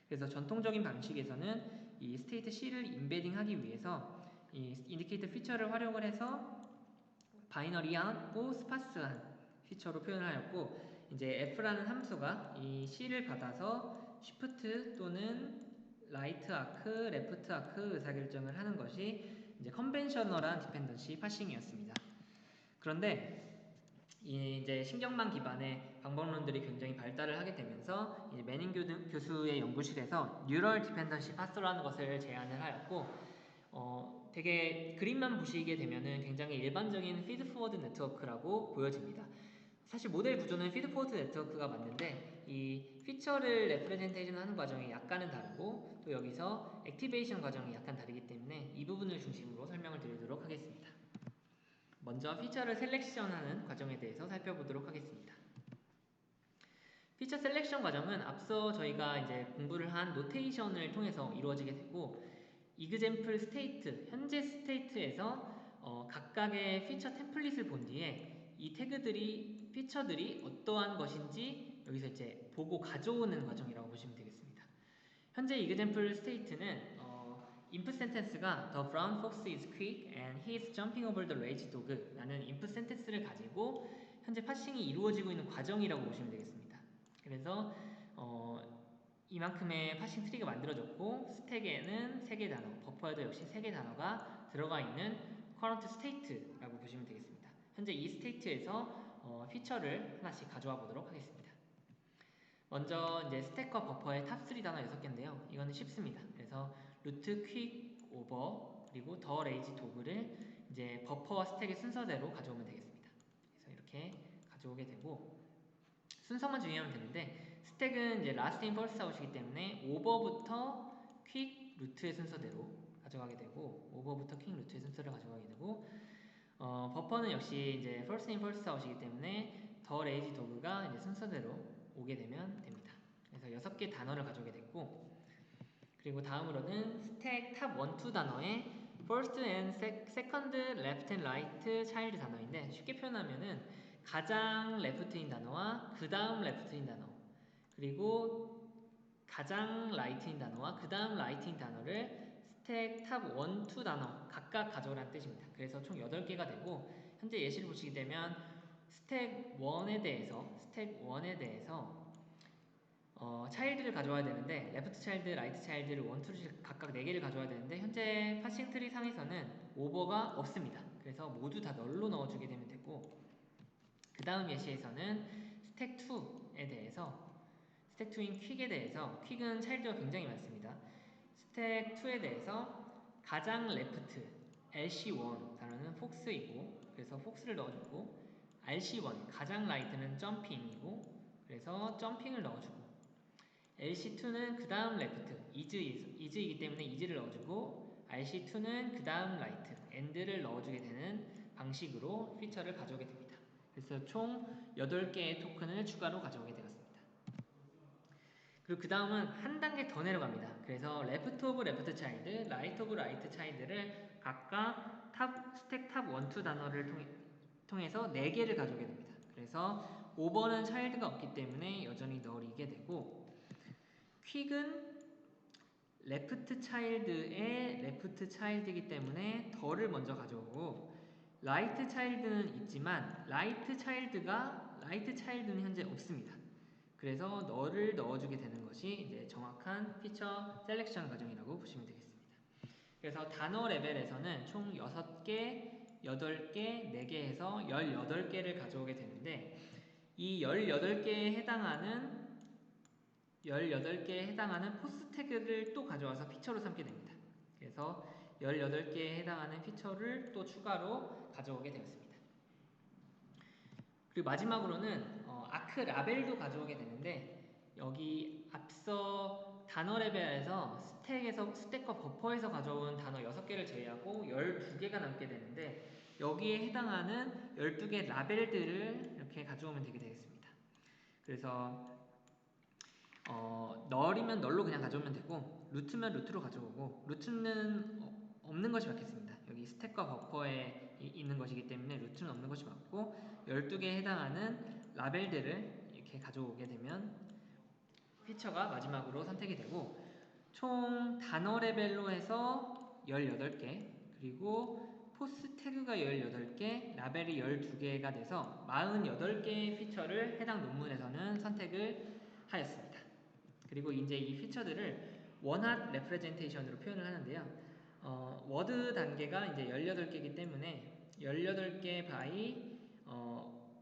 그래서 전통적인 방식에서는 이 스테이트 C를 인베딩하기 위해서 이 인디케이터 피처를 활용을 해서 바이너리하고 스파스한 피처로 표현을 하였고, 이제 F라는 함수가 이 C를 받아서 Shift 또는 라이트 아크, 레프트 아크 의사결정을 하는 것이 이제 컨벤셔널한 디펜던시 파싱이었습니다. 그런데 이제 신경망 기반의 방법론들이 굉장히 발달을 하게 되면서 이제 매닝 교수의 연구실에서 뉴럴 디펜던시 파서라는 것을 제안을 하였고, 되게 그림만 보시게 되면은 굉장히 일반적인 피드 포워드 네트워크라고 보여집니다. 사실 모델 구조는 피드 포워드 네트워크가 맞는데 이 피처를 레프레젠테이션 하는 과정이 약간은 다르고 또 여기서 액티베이션 과정이 약간 다르기 때문에 이 부분을 중심으로 설명을 드리도록 하겠습니다. 먼저 피처를 셀렉션하는 과정에 대해서 살펴보도록 하겠습니다. 피처 셀렉션 과정은 앞서 저희가 이제 공부를 한 노테이션을 통해서 이루어지게 되고, example state, 현재 스테이트에서 각각의 피처 템플릿을 본 뒤에 이 태그들이, 피처들이 어떠한 것인지 여기서 이제 보고 가져오는 과정이라고 보시면 되겠습니다. 현재 example state는 input sentence가 The brown fox is quick and he is jumping over the lazy dog 라는 input sentence를 가지고 현재 파싱이 이루어지고 있는 과정이라고 보시면 되겠습니다. 그래서 이만큼의 파싱 트리가 만들어졌고 스택에는 3개 단어, 버퍼에도 역시 3개 단어가 들어가 있는 current state라고 보시면 되겠습니다. 현재 이 스테이트에서 피처를 하나씩 가져와 보도록 하겠습니다. 먼저 이제 스택과 버퍼의 탑3 단어 6개인데요. 이거는 쉽습니다. 그래서 루트, 퀵, 오버, 그리고 더 레이지 도구를 이제 버퍼와 스택의 순서대로 가져오면 되겠습니다. 그래서 이렇게 가져오게 되고 순서만 주의하면 되는데 스택은 이제 라스트 인 퍼스트 아웃이기 때문에 오버부터 퀵, 루트의 순서대로 가져가게 되고 오버부터 퀵, 루트의 순서를 가져가게 되고 버퍼는 역시 이제 first in first out이기 때문에 더 레이지 도구가 이제 순서대로 오게 되면 됩니다. 그래서 6개 단어를 가져오게 됐고, 그리고 다음으로는 스택 탑 1, 2 단어의 first and second, left and right child 단어인데 쉽게 표현하면은 가장 left인 단어와 그 다음 left인 단어, 그리고 가장 right인 단어와 그 다음 right인 단어를 스택 탑 1, 2 단어 각각 가져오라는 뜻입니다. 그래서 총 8개가 되고 현재 예시를 보시게 되면 스택 1에 대해서 차일드를 가져와야 되는데 레프트 차일드, 라이트 차일드를 1, 2를 각각 4개를 가져와야 되는데 현재 파싱 트리 상에서는 오버가 없습니다. 그래서 모두 다 널로 넣어주게 되면 되고, 그 다음 예시에서는 스택 2에 대해서 스택 2인 퀵에 대해서 퀵은 차일드가 굉장히 많습니다. 스택 2에 대해서 가장 레프트 LC1 단어는 폭스이고 그래서 폭스를 넣어주고, RC1 가장 라이트는 점핑이고 그래서 점핑을 넣어주고, LC2는 그 다음 레프트 이즈이기 때문에 이즈를 넣어주고, RC2는 그 다음 라이트 엔드를 넣어주게 되는 방식으로 피처를 가져오게 됩니다. 그래서 총 8개의 토큰을 추가로 가져오게 되었습니다. 그리고 그 다음은 한 단계 더 내려갑니다. 그래서 레프트 오브 레프트 차일드, 라이트 오브 라이트 차일드를 각각 스택 탑 1, 2 단어를 통해서 4개를 가져오게 됩니다. 그래서 오버는 차일드가 없기 때문에 여전히 널이게 되고, 퀵은 레프트 차일드의 레프트 차일드이기 때문에 덜을 먼저 가져오고, 라이트 차일드는 있지만 라이트 차일드는 현재 없습니다. 그래서 너를 넣어주게 되는 것이 이제 정확한 피처 셀렉션 과정이라고 보시면 되겠습니다. 그래서 단어 레벨에서는 총 6개, 8개, 4개 해서 18개를 가져오게 되는데, 이 18개에 해당하는 포스 태그를 또 가져와서 피처로 삼게 됩니다. 그래서 18개에 해당하는 피처를 또 추가로 가져오게 되었습니다. 그리고 마지막으로는 아크 라벨도 가져오게 되는데, 여기 앞서 단어 레벨에서 스택과 버퍼에서 가져온 단어 6개를 제외하고 12개가 남게 되는데, 여기에 해당하는 12개 라벨들을 이렇게 가져오면 되게 되겠습니다. 그래서 널이면 널로 그냥 가져오면 되고 루트면 루트로 가져오고 루트는 없는 것이 맞겠습니다. 여기 스택과 버퍼에 있는 것이기 때문에 루트는 없는 것이 맞고 12개에 해당하는 라벨들을 이렇게 가져오게 되면 피처가 마지막으로 선택이 되고 총 단어 레벨로 해서 18개 그리고 포스 태그가 18개, 라벨이 12개가 돼서 48개의 피처를 해당 논문에서는 선택을 하였습니다. 그리고 이제 이 피처들을 원핫 레프레젠테이션으로 표현을 하는데요. 워드 단계가 이제 18개이기 때문에 18개 바이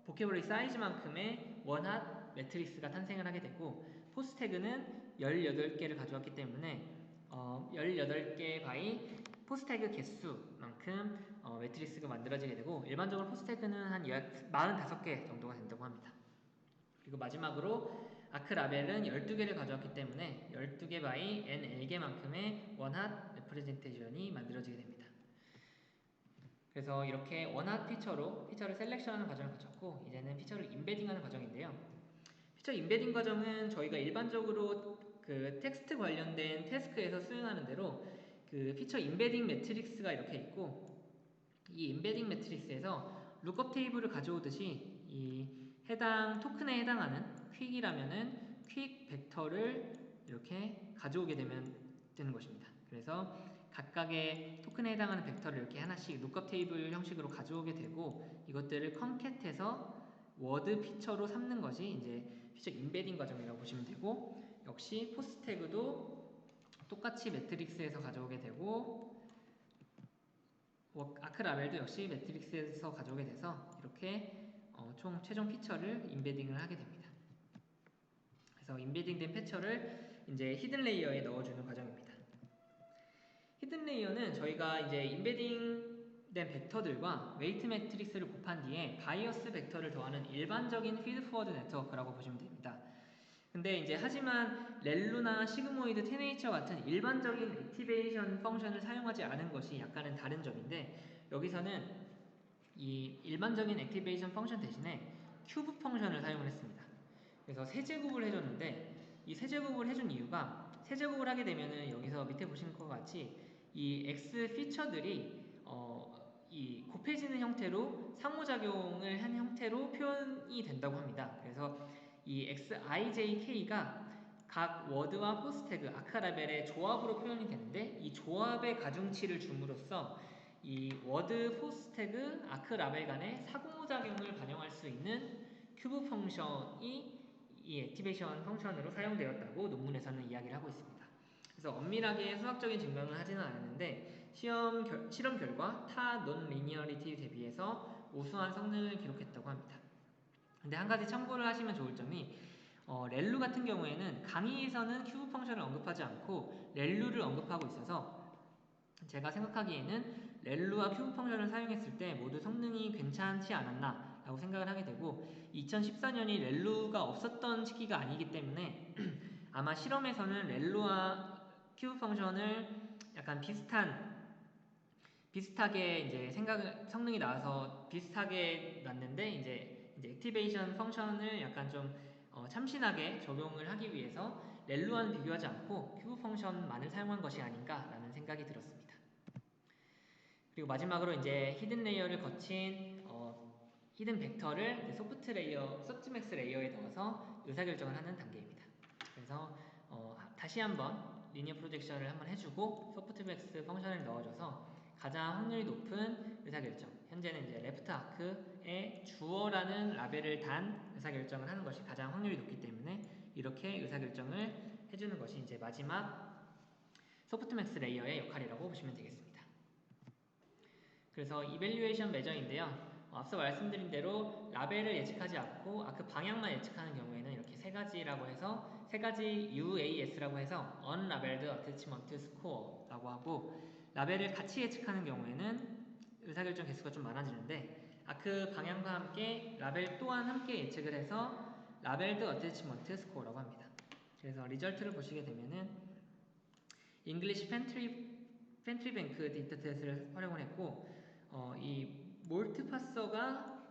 보케블러리 사이즈만큼의 원핫 매트릭스가 탄생을 하게 되고 포스 태그는 18개를 가져왔기 때문에 18개 바이 포스 태그 개수만큼 매트릭스가 만들어지게 되고 일반적으로 포스 태그는 한 45개 정도가 된다고 합니다. 그리고 마지막으로 아크 라벨은 12개를 가져왔기 때문에 12개 바이 NL개만큼의 원핫 레프레젠테이션이 만들어지게 됩니다. 그래서 이렇게 원핫 피처를 셀렉션하는 과정을 거쳤고 이제는 피처를 임베딩하는 과정인데요. 피처 임베딩 과정은 저희가 일반적으로 그 텍스트 관련된 태스크에서 수행하는 대로 그 피처 임베딩 매트릭스가 이렇게 있고 이 임베딩 매트릭스에서 룩업 테이블을 가져오듯이 이 해당 토큰에 해당하는 퀵이라면은 퀵 벡터를 이렇게 가져오게 되는 것입니다. 그래서 각각의 토큰에 해당하는 벡터를 이렇게 하나씩 룩업 테이블 형식으로 가져오게 되고 이것들을 컨캣해서 워드 피처로 삼는 것이 이제 피처 임베딩 과정이라고 보시면 되고 역시 포스 태그도 똑같이 매트릭스에서 가져오게 되고 아크 라벨도 역시 매트릭스에서 가져오게 돼서 이렇게 총 최종 피처를 임베딩을 하게 됩니다. 그래서 임베딩된 피처를 이제 히든 레이어에 넣어주는 과정입니다. 히든 레이어는 저희가 이제 임베딩된 벡터들과 웨이트 매트릭스를 곱한 뒤에 바이어스 벡터를 더하는 일반적인 피드포워드 네트워크라고 보시면 됩니다. 근데 이제 하지만 렐루나 시그모이드, 테네이처 같은 일반적인 액티베이션 펑션을 사용하지 않은 것이 약간은 다른 점인데 여기서는 이 일반적인 액티베이션 펑션 대신에 큐브 펑션을 사용을 했습니다. 그래서 세제곱을 해줬는데 이 세제곱을 해준 이유가 세제곱을 하게 되면은 여기서 밑에 보시는 것 같이 이 X 피처들이 이 곱해지는 형태로 상호작용을 한 형태로 표현이 된다고 합니다. 그래서 이 xijk가 각 워드와 포스 태그, 아크 라벨의 조합으로 표현이 되는데 이 조합의 가중치를 줌으로써 이 워드, 포스 태그, 아크 라벨 간의 상호작용을 반영할 수 있는 큐브 펑션이 이 액티베이션 펑션으로 사용되었다고 논문에서는 이야기를 하고 있습니다. 그래서 엄밀하게 수학적인 증명을 하지는 않았는데 실험 결과 타 논리니어리티 대비해서 우수한 성능을 기록했다고 합니다. 근데 한 가지 참고를 하시면 좋을 점이 렐루 같은 경우에는 강의에서는 큐브 펑션을 언급하지 않고 렐루를 언급하고 있어서 제가 생각하기에는 렐루와 큐브 펑션을 사용했을 때 모두 성능이 괜찮지 않았나 라고 생각을 하게 되고 2014년이 렐루가 없었던 시기가 아니기 때문에 아마 실험에서는 렐루와 큐브 펑션을 약간 비슷하게 이제 성능이 나와서 비슷하게 났는데 이제 액티베이션 펑션을 약간 좀 참신하게 적용을 하기 위해서 렐루와는 비교하지 않고 큐브 펑션만을 사용한 것이 아닌가라는 생각이 들었습니다. 그리고 마지막으로 이제 히든 레이어를 거친 히든 벡터를 소프트 레이어, 소프트맥스 레이어에 넣어서 의사결정을 하는 단계입니다. 그래서 다시 한번 리니어 프로젝션을 한번 해주고 소프트맥스 펑션을 넣어줘서 가장 확률이 높은 의사결정, 현재는 이제 레프트 아크에 주어라는 라벨을 단 의사결정을 하는 것이 가장 확률이 높기 때문에 이렇게 의사결정을 해주는 것이 이제 마지막 소프트맥스 레이어의 역할이라고 보시면 되겠습니다. 그래서 이밸류에이션 매저인데요. 앞서 말씀드린 대로 라벨을 예측하지 않고 그 방향만 예측하는 경우에는 이렇게 세 가지라고 해서 세 가지 UAS라고 해서 Unlabeled Attachment Score라고 하고 라벨을 같이 예측하는 경우에는 의사결정 개수가 좀 많아지는데 그 방향과 함께 라벨 또한 함께 예측을 해서 Labeled Attachment Score라고 합니다. 그래서 리절트를 보시게 되면은 English Pantry Bank 데이터셋을 활용을 했고 이 몰트 파서가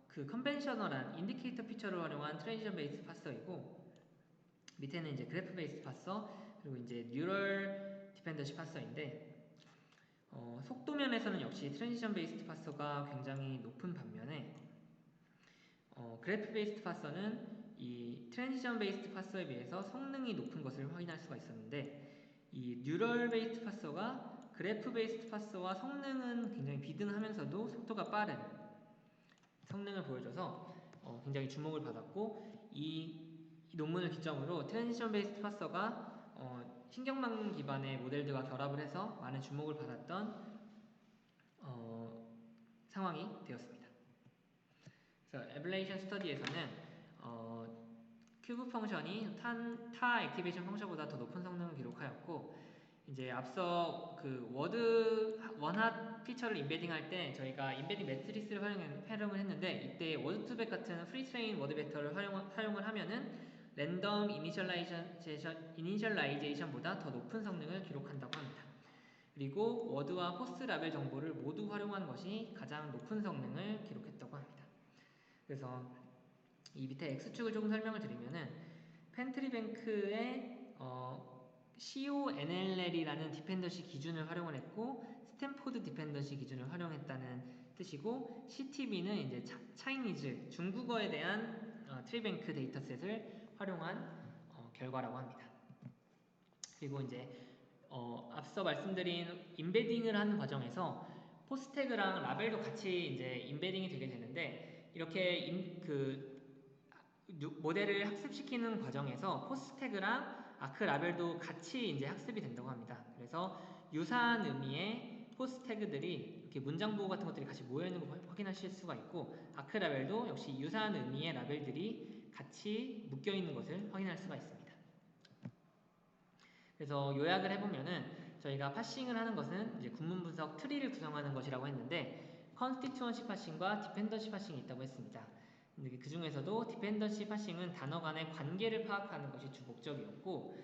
그 컨벤셔널한 인디케이터 피처를 활용한 트랜지션 베이스 파서이고 밑에는 이제 그래프 베이스드 파서, 그리고 이제 뉴럴 디펜던시 파서인데, 속도 면에서는 역시 트랜지션 베이스드 파서가 굉장히 높은 반면에, 그래프 베이스드 파서는 이 트랜지션 베이스드 파서에 비해서 성능이 높은 것을 확인할 수가 있었는데, 이 뉴럴 베이스드 파서가 그래프 베이스드 파서와 성능은 굉장히 비등하면서도 속도가 빠른 성능을 보여줘서 굉장히 주목을 받았고, 이 논문을 기점으로 트랜지션 베이스드 파서가 신경망 기반의 모델들과 결합을 해서 많은 주목을 받았던 상황이 되었습니다. 그래서 에블레이션 스터디에서는 큐브 펑션이 타 액티베이션 펑션보다 더 높은 성능을 기록하였고, 이제 앞서 그 워드 원핫 피처를 인베딩할 때 저희가 인베딩 매트리스를 활용을 했는데, 이때 워드2백 같은 프리트레인 워드 벡터를 사용을 하면은 랜덤 이니셜라이제이션보다 더 높은 성능을 기록한다고 합니다. 그리고 워드와 포스트 라벨 정보를 모두 활용한 것이 가장 높은 성능을 기록했다고 합니다. 그래서 이 밑에 X축을 조금 설명을 드리면은, 펜트리뱅크의 CONLL이라는 디펜던시 기준을 활용을 했고, 스탠포드 디펜던시 기준을 활용했다는 뜻이고, CTB는 이제 차이니즈 중국어에 대한 트리뱅크 데이터셋을 활용한 결과라고 합니다. 그리고 이제 앞서 말씀드린 인베딩을 하는 과정에서 포스태그랑 라벨도 같이 이제 인베딩이 되게 되는데, 이렇게 모델을 학습시키는 과정에서 포스태그랑 아크 라벨도 같이 이제 학습이 된다고 합니다. 그래서 유사한 의미의 포스태그들이 이렇게 문장 보호 같은 것들이 같이 모여 있는 걸 확인하실 수가 있고, 아크 라벨도 역시 유사한 의미의 라벨들이 같이 묶여 있는 것을 확인할 수가 있습니다. 그래서 요약을 해보면은, 저희가 파싱을 하는 것은 이제 구문 분석 트리를 구성하는 것이라고 했는데, 컨스티튜언시 파싱과 디펜던시 파싱이 있다고 했습니다. 그 중에서도 디펜던시 파싱은 단어 간의 관계를 파악하는 것이 주 목적이었고,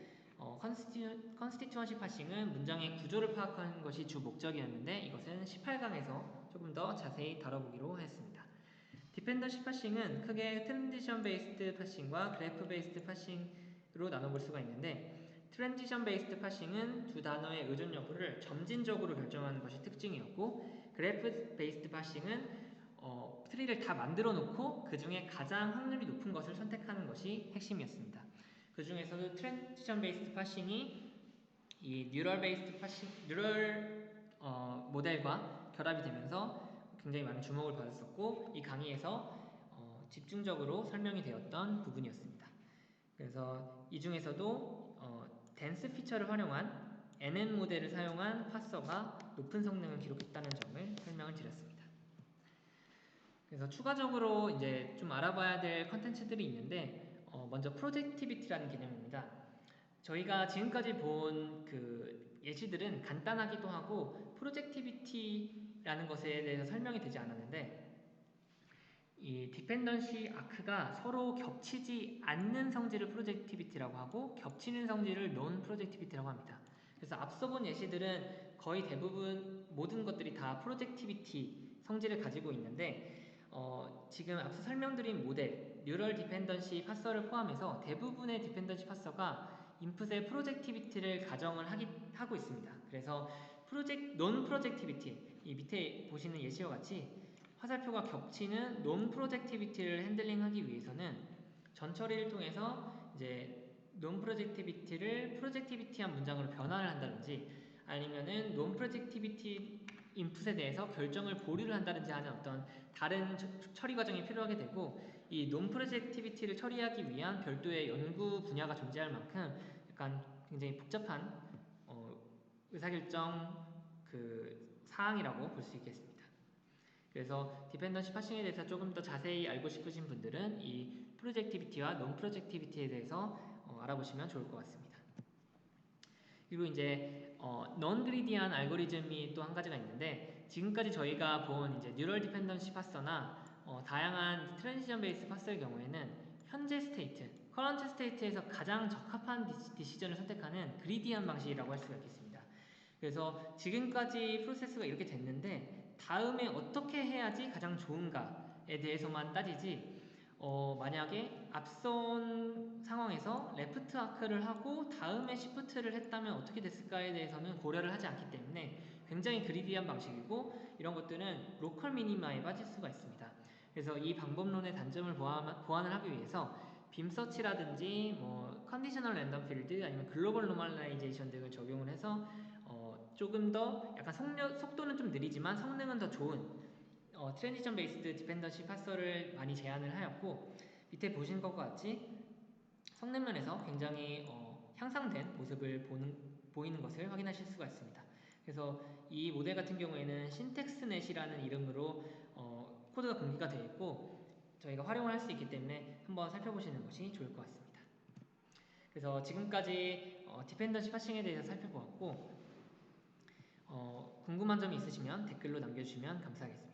컨스티튜언시 파싱은 문장의 구조를 파악하는 것이 주 목적이었는데, 이것은 18강에서 조금 더 자세히 다뤄보기로 했습니다. 디펜던시 파싱은 크게 트랜지션 베이스드 파싱과 그래프 베이스드 파싱으로 나눠볼 수가 있는데, 트랜지션 베이스드 파싱은 두 단어의 의존 여부를 점진적으로 결정하는 것이 특징이었고, 그래프 베이스드 파싱은 트리를 다 만들어 놓고 그 중에 가장 확률이 높은 것을 선택하는 것이 핵심이었습니다. 그 중에서도 트랜지션 베이스드 파싱이 이 뉴럴 베이스드 파싱, 뉴럴 모델과 결합이 되면서 굉장히 많은 주목을 받았었고, 이 강의에서 집중적으로 설명이 되었던 부분이었습니다. 그래서 이 중에서도 댄스 피처를 활용한 NN 모델을 사용한 파서가 높은 성능을 기록했다는 점을 설명을 드렸습니다. 그래서 추가적으로 이제 좀 알아봐야 될 컨텐츠들이 있는데, 먼저 프로젝티비티라는 개념입니다. 저희가 지금까지 본 그 예시들은 간단하기도 하고 프로젝티비티라는 것에 대해서 설명이 되지 않았는데, 이 디펜던시 아크가 서로 겹치지 않는 성질을 프로젝티비티라고 하고, 겹치는 성질을 논 프로젝티비티라고 합니다. 그래서 앞서 본 예시들은 거의 대부분 모든 것들이 다 프로젝티비티 성질을 가지고 있는데, 지금 앞서 설명드린 모델 뉴럴 디펜던시 파서를 포함해서 대부분의 디펜던시 파서가 인풋의 프로젝티비티를 가정을 하고 있습니다. 그래서 논 프로젝티비티, 이 밑에 보시는 예시와 같이 화살표가 겹치는 논 프로젝티비티를 핸들링하기 위해서는 전처리를 통해서 이제 논 프로젝티비티를 프로젝티비티한 문장으로 변환을 한다든지, 아니면은 논 프로젝티비티 인풋에 대해서 결정을 보류를 한다든지 하는 어떤 다른 처리 과정이 필요하게 되고, 이 논 프로젝티비티를 처리하기 위한 별도의 연구 분야가 존재할 만큼 약간 굉장히 복잡한 의사결정 사항이라고 볼 수 있겠습니다. 그래서 디펜던시 파싱에 대해서 조금 더 자세히 알고 싶으신 분들은 이 프로젝티비티와 논 프로젝티비티에 대해서 알아보시면 좋을 것 같습니다. 그리고 이제 non 그리디한 알고리즘이 또 한 가지가 있는데, 지금까지 저희가 본 이제 뉴럴 디펜던시 파서나 다양한 트랜지션 베이스 파서의 경우에는 현재 스테이트, 커런트 스테이트에서 가장 적합한 디시전을 선택하는 그리디한 방식이라고 할 수가 있겠습니다. 그래서 지금까지 프로세스가 이렇게 됐는데 다음에 어떻게 해야지 가장 좋은가에 대해서만 따지지, 만약에 앞선 상황에서 레프트 아크를 하고 다음에 시프트를 했다면 어떻게 됐을까에 대해서는 고려를 하지 않기 때문에 굉장히 그리디한 방식이고 이런 것들은 로컬 미니마에 빠질 수가 있습니다. 그래서 이 방법론의 단점을 보완을 하기 위해서 빔 서치라든지 뭐 컨디셔널 랜덤 필드 아니면 글로벌 노멀라이제이션 등을 적용을 해서 조금 더 약간 속도는 좀 느리지만 성능은 더 좋은 트랜지션 베이스드 디펜던시 파서를 많이 제안을 하였고 밑에 보신 것과 같이 성능 면에서 굉장히 향상된 모습을 보이는 것을 확인하실 수가 있습니다. 그래서 이 모델 같은 경우에는 신텍스넷이라는 이름으로 코드가 공개가 되어 있고 저희가 활용을 할 수 있기 때문에 한번 살펴보시는 것이 좋을 것 같습니다. 그래서 지금까지 디펜던시 파싱에 대해서 살펴보았고 궁금한 점이 있으시면 댓글로 남겨주시면 감사하겠습니다.